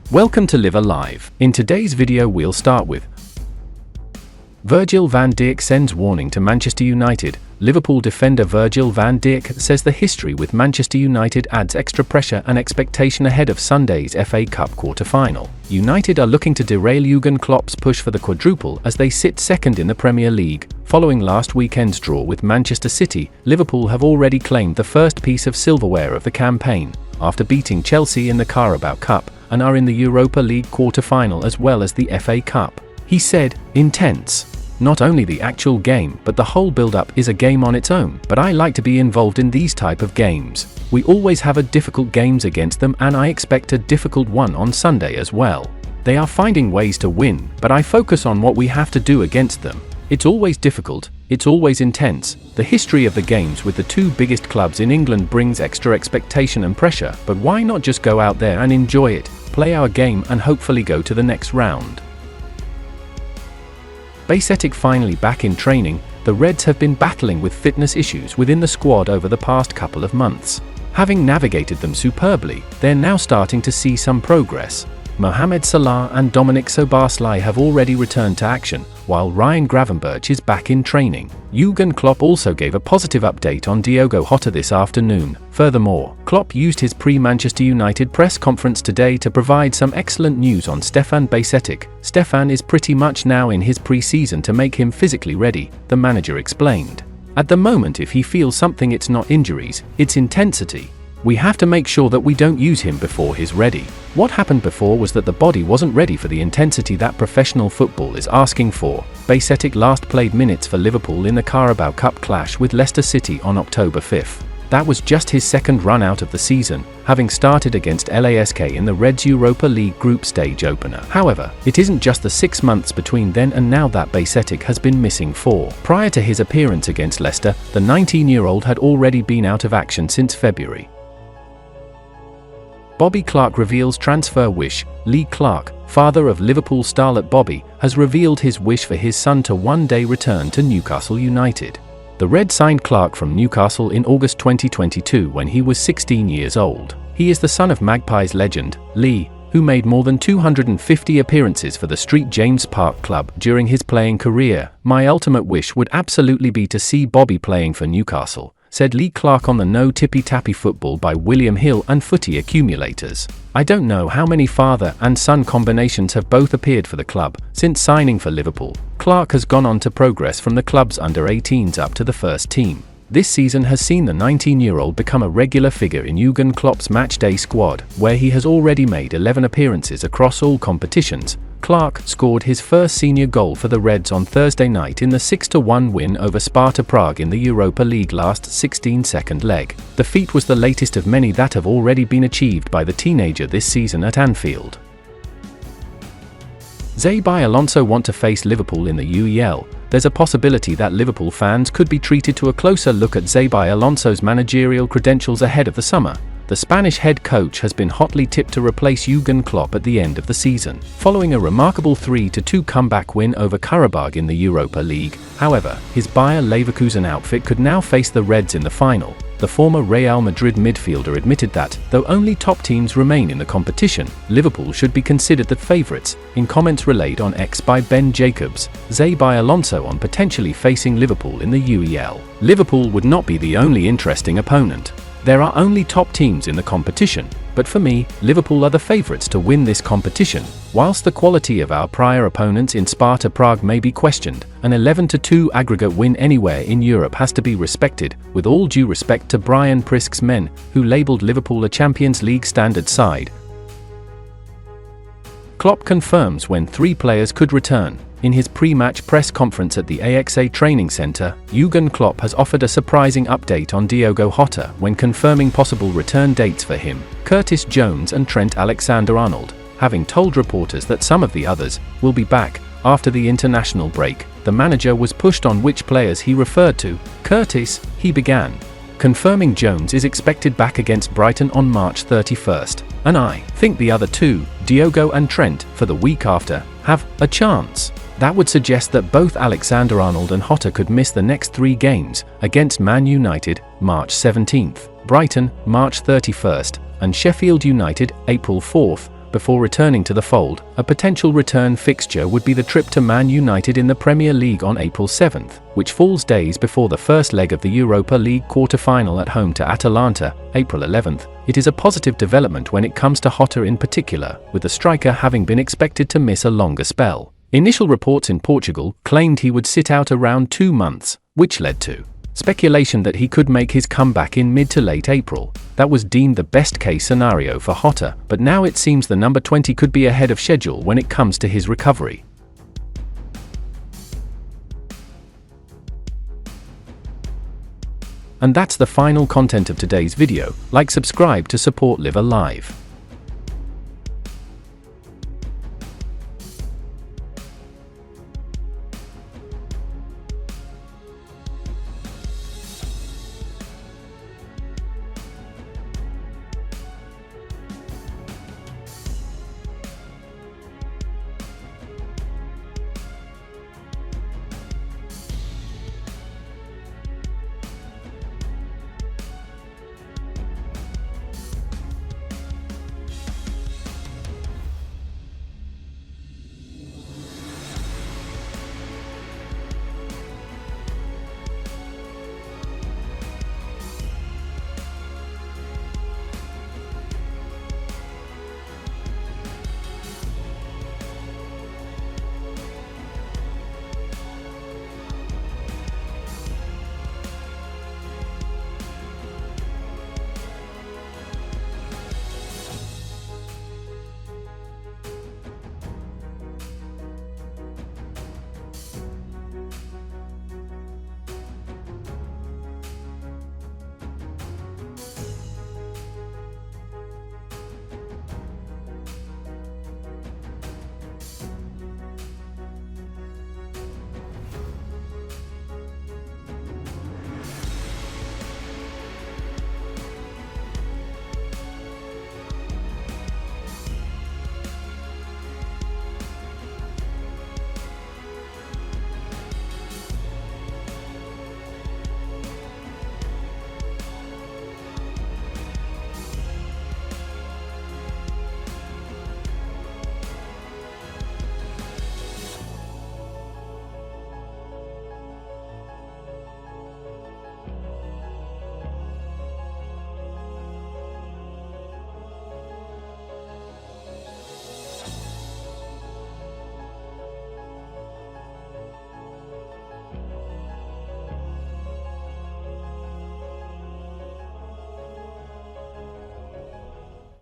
Welcome to Live Alive. In today's video we'll start with Virgil van Dijk sends warning to Manchester United. Liverpool defender Virgil van Dijk says the history with Manchester United adds extra pressure and expectation ahead of Sunday's FA Cup quarter-final. United are looking to derail Jurgen Klopp's push for the quadruple as they sit second in the Premier League. Following last weekend's draw with Manchester City, Liverpool have already claimed the first piece of silverware of the campaign, after beating Chelsea in the Carabao Cup, and are in the Europa League quarter-final as well as the FA Cup. He said, "Intense. Not only the actual game, but the whole build-up is a game on its own, but I like to be involved in these type of games. We always have a difficult games against them and I expect a difficult one on Sunday as well. They are finding ways to win, but I focus on what we have to do against them. It's always difficult, it's always intense. The history of the games with the two biggest clubs in England brings extra expectation and pressure, but why not just go out there and enjoy it, play our game and hopefully go to the next round." Bajcetic finally back in training. The Reds have been battling with fitness issues within the squad over the past couple of months. Having navigated them superbly, they're now starting to see some progress. Mohamed Salah and Dominic Szoboszlai have already returned to action, while Ryan Gravenberch is back in training. Jurgen Klopp also gave a positive update on Diogo Jota this afternoon. Furthermore, Klopp used his pre-Manchester United press conference today to provide some excellent news on Stefan Bajcetic. Stefan is pretty much now in his pre-season to make him physically ready, the manager explained. At the moment, if he feels something, it's not injuries, it's intensity. We have to make sure that we don't use him before he's ready. What happened before was that the body wasn't ready for the intensity that professional football is asking for. Bajcetic last played minutes for Liverpool in the Carabao Cup clash with Leicester City on October 5th. That was just his second run out of the season, having started against LASK in the Reds Europa League group stage opener. However, it isn't just the 6 months between then and now that Bajcetic has been missing for. Prior to his appearance against Leicester, the 19-year-old had already been out of action since February. Bobby Clark reveals transfer wish. Lee Clark, father of Liverpool starlet Bobby, has revealed his wish for his son to one day return to Newcastle United. The Red signed Clark from Newcastle in August 2022 when he was 16 years old. He is the son of Magpies legend, Lee, who made more than 250 appearances for the St James Park club during his playing career. "My ultimate wish would absolutely be to see Bobby playing for Newcastle," said Lee Clark on the No Tippy Tappy Football by William Hill and Footy Accumulators. "I don't know how many father and son combinations have both appeared for the club since signing for Liverpool." Clark has gone on to progress from the club's under-18s up to the first team. This season has seen the 19-year-old become a regular figure in Jurgen Klopp's matchday squad, where he has already made 11 appearances across all competitions. Clark scored his first senior goal for the Reds on Thursday night in the 6-1 win over Sparta Prague in the Europa League last 16-second leg. The feat was the latest of many that have already been achieved by the teenager this season at Anfield. Xabi Alonso want to face Liverpool in the UEL. There's a possibility that Liverpool fans could be treated to a closer look at Xabi Alonso's managerial credentials ahead of the summer. The Spanish head coach has been hotly tipped to replace Jurgen Klopp at the end of the season, following a remarkable 3-2 comeback win over Karabakh in the Europa League. However, his Bayer Leverkusen outfit could now face the Reds in the final. The former Real Madrid midfielder admitted that, though only top teams remain in the competition, Liverpool should be considered the favourites. In comments relayed on X by Ben Jacobs, Xabi Alonso on potentially facing Liverpool in the UEL. Liverpool would not be the only interesting opponent. There are only top teams in the competition, but for me, Liverpool are the favourites to win this competition. Whilst the quality of our prior opponents in Sparta Prague may be questioned, an 11-2 aggregate win anywhere in Europe has to be respected, with all due respect to Brian Prisk's men, who labelled Liverpool a Champions League standard side. Klopp confirms when 3 players could return. In his pre-match press conference at the AXA training centre, Jurgen Klopp has offered a surprising update on Diogo Jota when confirming possible return dates for him, Curtis Jones and Trent Alexander-Arnold, having told reporters that some of the others will be back after the international break. The manager was pushed on which players he referred to. Curtis, he began, confirming Jones is expected back against Brighton on March 31st, and I think the other two, Diogo and Trent, for the week after, have a chance. That would suggest that both Alexander-Arnold and Jota could miss the next 3 games, against Man United, March 17th, Brighton, March 31st, and Sheffield United, April 4th, before returning to the fold. A potential return fixture would be the trip to Man United in the Premier League on April 7th, which falls days before the first leg of the Europa League quarter-final at home to Atalanta, April 11th. It is a positive development when it comes to Jota in particular, with the striker having been expected to miss a longer spell. Initial reports in Portugal claimed he would sit out around 2 months, which led to speculation that he could make his comeback in mid to late April. That was deemed the best-case scenario for Jota, but now it seems the number 20 could be ahead of schedule when it comes to his recovery. And that's the final content of today's video. Like, subscribe to support Live Alive.